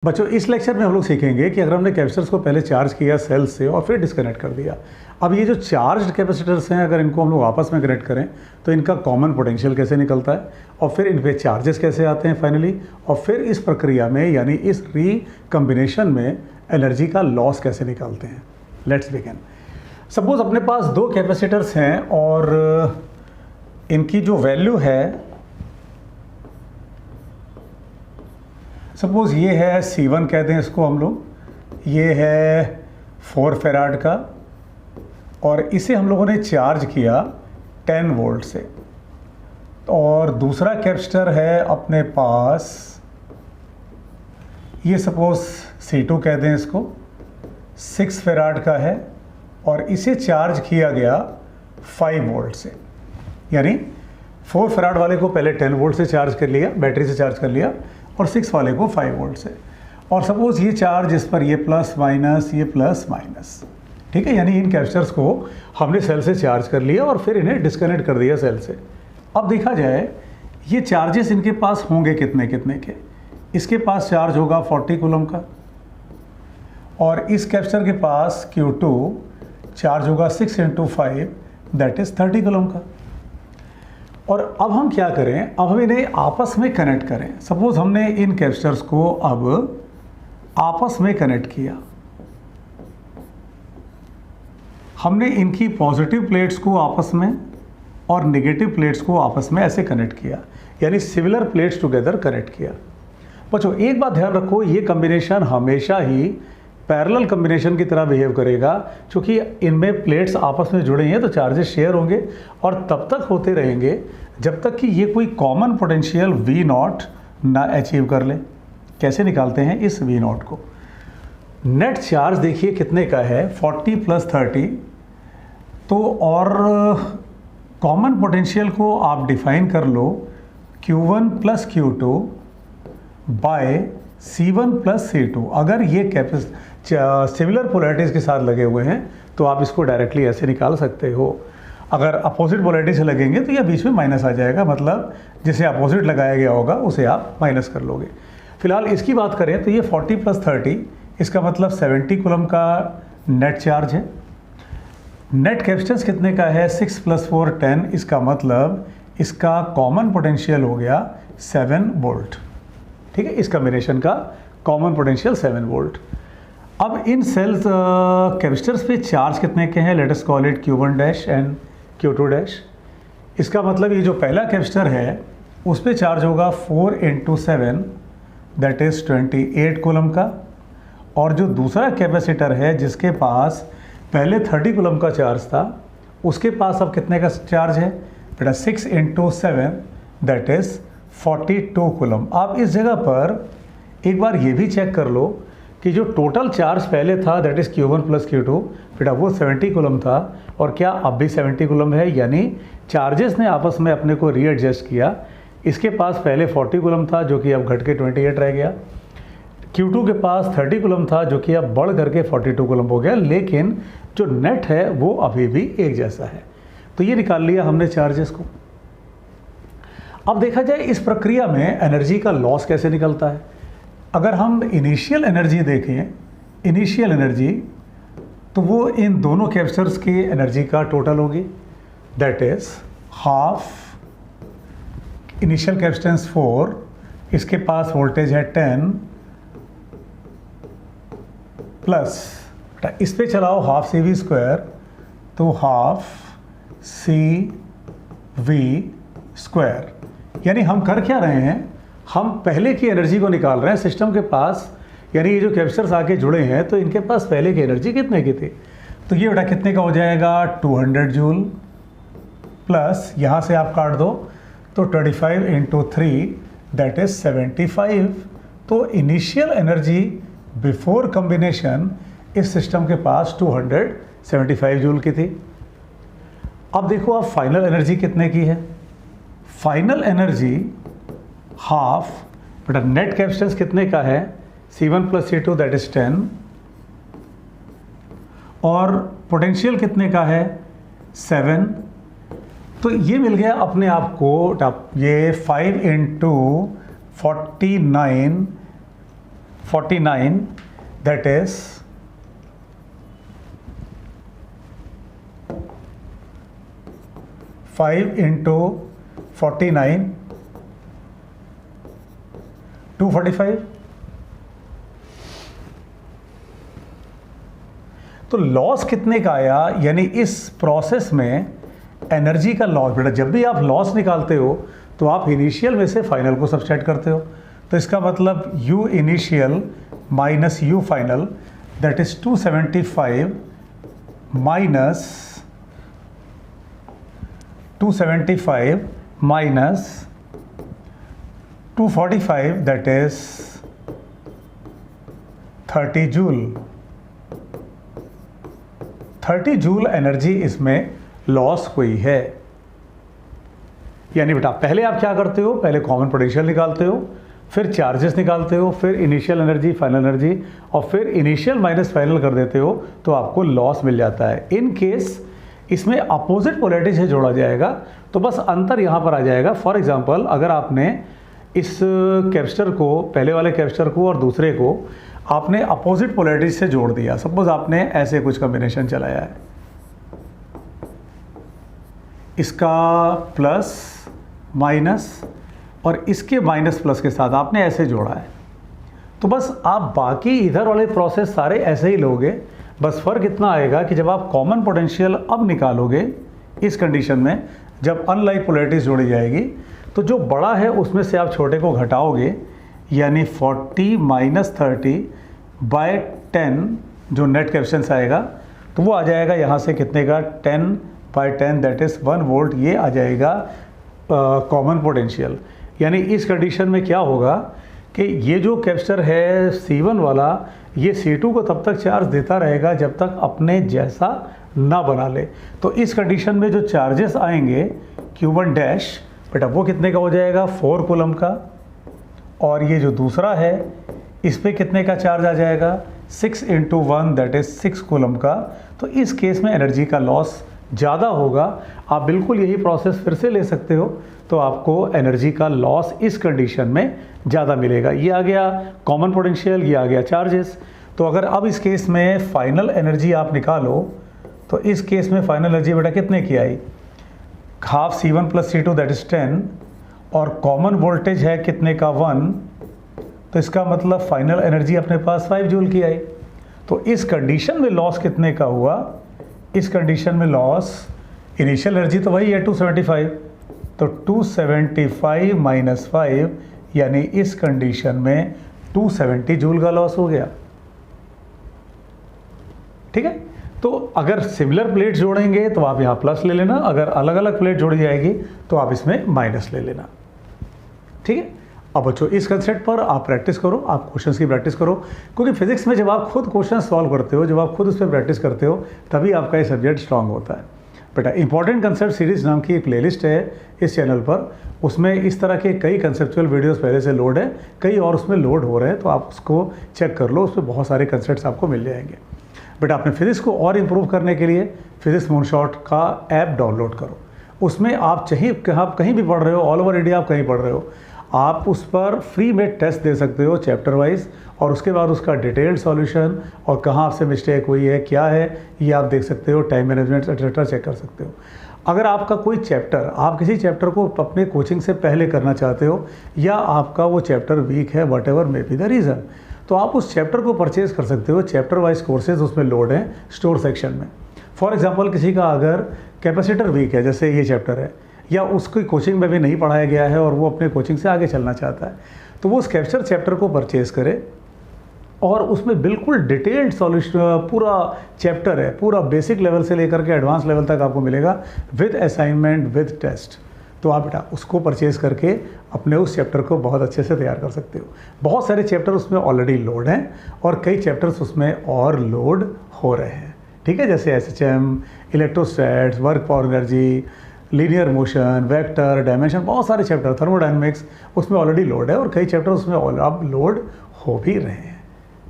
बच्चों इस लेक्चर में हम लोग सीखेंगे कि अगर हमने कैपेसिटर्स को पहले चार्ज किया सेल से और फिर डिस्कनेक्ट कर दिया, अब ये जो चार्ज्ड कैपेसिटर्स हैं अगर इनको हम लोग आपस में कनेक्ट करें तो इनका कॉमन पोटेंशियल कैसे निकलता है और फिर इन पे चार्जेस कैसे आते हैं फाइनली, और फिर इस प्रक्रिया में यानी इस रिकम्बिनेशन में एनर्जी का लॉस कैसे निकालते हैं। Let's begin. सपोज अपने पास दो कैपेसिटर्स हैं और इनकी जो वैल्यू है, सपोज़ ये है C1 कहते हैं इसको हम लोग, ये है 4 फैराड का और इसे हम लोगों ने चार्ज किया 10 वोल्ट से। और दूसरा कैपेसिटर है अपने पास, ये सपोज़ C2 कहते हैं इसको, 6 फैराड का है और इसे चार्ज किया गया 5 वोल्ट से। यानी 4 फैराड वाले को पहले 10 वोल्ट से चार्ज कर लिया, बैटरी से चार्ज कर लिया, और 6 वाले को 5 वोल्ट से। और सपोज़ ये चार्ज इस पर ये प्लस माइनस, ये प्लस माइनस, ठीक है। यानी इन कैपेसिटर्स को हमने सेल से चार्ज कर लिया और फिर इन्हें डिस्कनेक्ट कर दिया सेल से। अब देखा जाए ये चार्जेस इनके पास होंगे कितने कितने के। इसके पास चार्ज होगा 40 कूलम का और इस कैपेसिटर के पास Q2 चार्ज होगा 6 × 5 दैट इज़ 30 कूलम का। और अब हम क्या करें, अब हम इन्हें आपस में कनेक्ट करें। सपोज हमने इन कैपेसिटर्स को अब आपस में कनेक्ट किया, हमने इनकी पॉजिटिव प्लेट्स को आपस में और नेगेटिव प्लेट्स को आपस में ऐसे कनेक्ट किया, यानी सिमिलर प्लेट्स टुगेदर कनेक्ट किया। बच्चों एक बात ध्यान रखो, ये कम्बिनेशन हमेशा ही पैरेलल कम्बिनेशन की तरह बिहेव करेगा, क्योंकि इनमें प्लेट्स आपस में जुड़े हैं तो चार्जेस शेयर होंगे और तब तक होते रहेंगे जब तक कि ये कोई कॉमन पोटेंशियल V0 ना अचीव कर ले। कैसे निकालते हैं इस V0 को? नेट चार्ज देखिए कितने का है, 40 + 30। तो और कॉमन पोटेंशियल को आप डिफाइन कर लो Q1 + Q2 bye C1 + C2। अगर ये सिमिलर पोलैरिटीज़ के साथ लगे हुए हैं तो आप इसको डायरेक्टली ऐसे निकाल सकते हो। अगर अपोजिट पोलैरिटी से लगेंगे तो यह बीच में माइनस आ जाएगा, मतलब जिसे अपोजिट लगाया गया होगा उसे आप माइनस कर लोगे। फिलहाल इसकी बात करें तो ये 40 + 30, इसका मतलब 70 कूलम का नेट चार्ज है। नेट कैपेसिटेंस कितने का है, 6 + 4 10, इसका मतलब इसका कॉमन पोटेंशियल हो गया 7 वोल्ट। ठीक है, इस कॉम्बिनेशन का कॉमन पोटेंशियल 7 वोल्ट। अब इन सेल्स कैपेसिटर्स पे चार्ज कितने के हैं, let us call it Q1' and Q2'। इसका मतलब ये जो पहला कैपेसिटर है उस पे चार्ज होगा 4 × 7 दैट इज़ 28 कूलम का, और जो दूसरा कैपेसिटर है जिसके पास पहले 30 कूलम का चार्ज था उसके पास अब कितने का चार्ज है बेटा, 6 × 7 दैट इज़ 42 कूलम। आप इस जगह पर एक बार ये भी चेक कर लो कि जो टोटल चार्ज पहले था दैट इज़ Q1 + Q2 बेटा वो 70 कूलम था, और क्या अब भी 70 कूलम है, यानी चार्जेस ने आपस में अपने को रीएडजस्ट किया। इसके पास पहले 40 कूलम था जो कि अब घट के 28 रह गया, Q2 के पास 30 कूलम था जो कि अब बढ़ करके 42 कूलम हो गया, लेकिन जो नेट है वो अभी भी एक जैसा है। तो ये निकाल लिया हमने चार्जेस को। अब देखा जाए इस प्रक्रिया में एनर्जी का लॉस कैसे निकलता है। अगर हम इनिशियल एनर्जी देखें, इनिशियल एनर्जी तो वो इन दोनों कैपेसिटर्स की एनर्जी का टोटल होगी, that is half initial capacitance 4, इसके पास वोल्टेज है 10 प्लस इस पे चलाओ हाफ CV² तो हाफ CV²। यानी हम कर क्या रहे हैं, हम पहले की एनर्जी को निकाल रहे हैं सिस्टम के पास, यानी ये जो कैपेसिटर्स आके जुड़े हैं तो इनके पास पहले की एनर्जी कितने की थी। तो ये बेटा कितने का हो जाएगा 200 जूल, प्लस यहाँ से आप काट दो तो 25 × 3 दैट इज़ 75। तो इनिशियल एनर्जी बिफोर कम्बिनेशन इस सिस्टम के पास 275 जूल की थी। अब देखो आप फाइनल एनर्जी कितने की है, फाइनल एनर्जी हाफ बेटा नेट कैपेसिटेंस कितने का है C1 + C2 दैट इज 10, और पोटेंशियल कितने का है 7। तो ये मिल गया अपने आप को, ये 5 × 49 49, that is 5 into 49, 245। तो लॉस कितने का आया, यानी इस प्रोसेस में एनर्जी का लॉस। बेटा जब भी आप लॉस निकालते हो तो आप इनिशियल में से फाइनल को सब्सट्रैक्ट करते हो, तो इसका मतलब you initial minus you final, that is 275 minus 245, that is 30 joule. 30 joule energy इसमें लॉस हुई है। यानी बेटा पहले आप क्या करते हो, पहले कॉमन पोटेंशियल निकालते हो, फिर चार्जेस निकालते हो, फिर इनिशियल एनर्जी, फाइनल एनर्जी, और फिर इनिशियल माइनस फाइनल कर देते हो तो आपको लॉस मिल जाता है। इन केस इसमें अपोजिट पोलैरिटी से जोड़ा जाएगा तो बस अंतर यहाँ पर आ जाएगा। फॉर एग्जांपल अगर आपने इस कैपेसिटर को, पहले वाले कैपेसिटर को और दूसरे को आपने अपोजिट पोलैरिटी से जोड़ दिया, सपोज आपने ऐसे कुछ कॉम्बिनेशन चलाया है, इसका प्लस माइनस और इसके माइनस प्लस के साथ आपने ऐसे जोड़ा है, तो बस आप बाकी इधर वाले प्रोसेस सारे ऐसे ही लोगे। बस फ़र्क इतना आएगा कि जब आप कॉमन पोटेंशियल अब निकालोगे इस कंडीशन में, जब अनलाइक पोलैरिटीज जोड़ी जाएगी, तो जो बड़ा है उसमें से आप छोटे को घटाओगे, यानी 40 माइनस 30 बाय 10 जो नेट कैपेसिटेंस आएगा, तो वो आ जाएगा यहाँ से कितने का, 10 बाय 10, दैट इज़ 1 वोल्ट। ये आ जाएगा कॉमन पोटेंशियल। यानी इस कंडीशन में क्या होगा कि ये जो कैपेसिटर है C1 वाला, ये C2 को तब तक चार्ज देता रहेगा जब तक अपने जैसा ना बना ले। तो इस कंडीशन में जो चार्जेस आएंगे Q1 डैश, बेटा वो कितने का हो जाएगा, 4 कूलम का, और ये जो दूसरा है इस पे कितने का चार्ज आ जाएगा, 6 into 1, दैट इज़ 6 कूलम का। तो इस केस में एनर्जी का लॉस ज़्यादा होगा। आप बिल्कुल यही प्रोसेस फिर से ले सकते हो, तो आपको एनर्जी का लॉस इस कंडीशन में ज़्यादा मिलेगा। ये आ गया कॉमन पोटेंशियल, ये आ गया चार्जेस। तो अगर अब इस केस में फाइनल एनर्जी आप निकालो, तो इस केस में फाइनल एनर्जी बेटा कितने की आई, half C1 plus C2 that is 10, और कॉमन वोल्टेज है कितने का, 1, तो इसका मतलब फाइनल एनर्जी अपने पास 5 जूल की आई। तो इस कंडीशन में लॉस कितने का हुआ, इस कंडीशन में लॉस, इनिशियल एनर्जी तो वही है 275, तो 275 माइनस 5, यानी इस कंडीशन में 270 जूल का लॉस हो गया। ठीक है, तो अगर सिमिलर प्लेट जोड़ेंगे तो आप यहाँ प्लस ले लेना, अगर अलग अलग प्लेट जोड़ी जाएगी तो आप इसमें माइनस ले लेना। ठीक है, अब बच्चों इस कंसेप्ट पर आप प्रैक्टिस करो, आप क्वेश्चंस की प्रैक्टिस करो, क्योंकि फिजिक्स में जब आप खुद क्वेश्चन सॉल्व करते हो, जब आप खुद उस पर प्रैक्टिस करते हो, तभी आपका ये सब्जेक्ट स्ट्रांग होता है। बेटा इंपॉर्टेंट कंसेप्ट सीरीज नाम की एक प्लेलिस्ट है इस चैनल पर, उसमें इस तरह के कई कंसेप्चुअल वीडियोस पहले से लोड है, कई और उसमें लोड हो रहे हैं, तो आप उसको चेक कर लो, उसमें बहुत सारे कंसेप्ट्स आपको मिल जाएंगे। बेटा अपने फिजिक्स को और इम्प्रूव करने के लिए फिजिक्स मूनशॉट का ऐप डाउनलोड करो। उसमें आप कहीं भी पढ़ रहे हो, ऑल ओवर इंडिया आप कहीं पढ़ रहे हो, आप उस पर फ्री में टेस्ट दे सकते हो चैप्टर वाइज, और उसके बाद उसका डिटेल्ड सॉल्यूशन और कहाँ आपसे मिस्टेक हुई है, क्या है, ये आप देख सकते हो, टाइम मैनेजमेंट एक्सेट्रा चेक कर सकते हो। अगर आपका कोई चैप्टर, आप किसी चैप्टर को अपने कोचिंग से पहले करना चाहते हो, या आपका वो चैप्टर वीक है, what ever may be the reason, तो आप उस चैप्टर को परचेज़ कर सकते हो। चैप्टर वाइज कोर्सेज उसमें लोड हैं स्टोर सेक्शन में। फॉर एग्जांपल किसी का अगर कैपेसिटर वीक है, जैसे ये चैप्टर है, या उसकी कोचिंग में भी नहीं पढ़ाया गया है और वो अपने कोचिंग से आगे चलना चाहता है, तो वो उस कैपेसिटर चैप्टर को परचेज़ करे, और उसमें बिल्कुल डिटेल्ड सॉल्यूशन, पूरा चैप्टर है, पूरा बेसिक लेवल से लेकर के एडवांस लेवल तक आपको मिलेगा, विद असाइनमेंट, विद टेस्ट। तो आप बेटा उसको परचेज़ करके अपने उस चैप्टर को बहुत अच्छे से तैयार कर सकते हो। बहुत सारे चैप्टर उसमें ऑलरेडी लोड हैं, और कई चैप्टर्स उसमें और लोड हो रहे हैं। ठीक है, जैसे SHM, electrostats, work for energy, linear motion, vector, dimension, बहुत सारे चैप्टर, थर्मोडायनेमिक्स, उसमें ऑलरेडी लोड है, और कई चैप्टर उसमें अब लोड हो भी रहे हैं।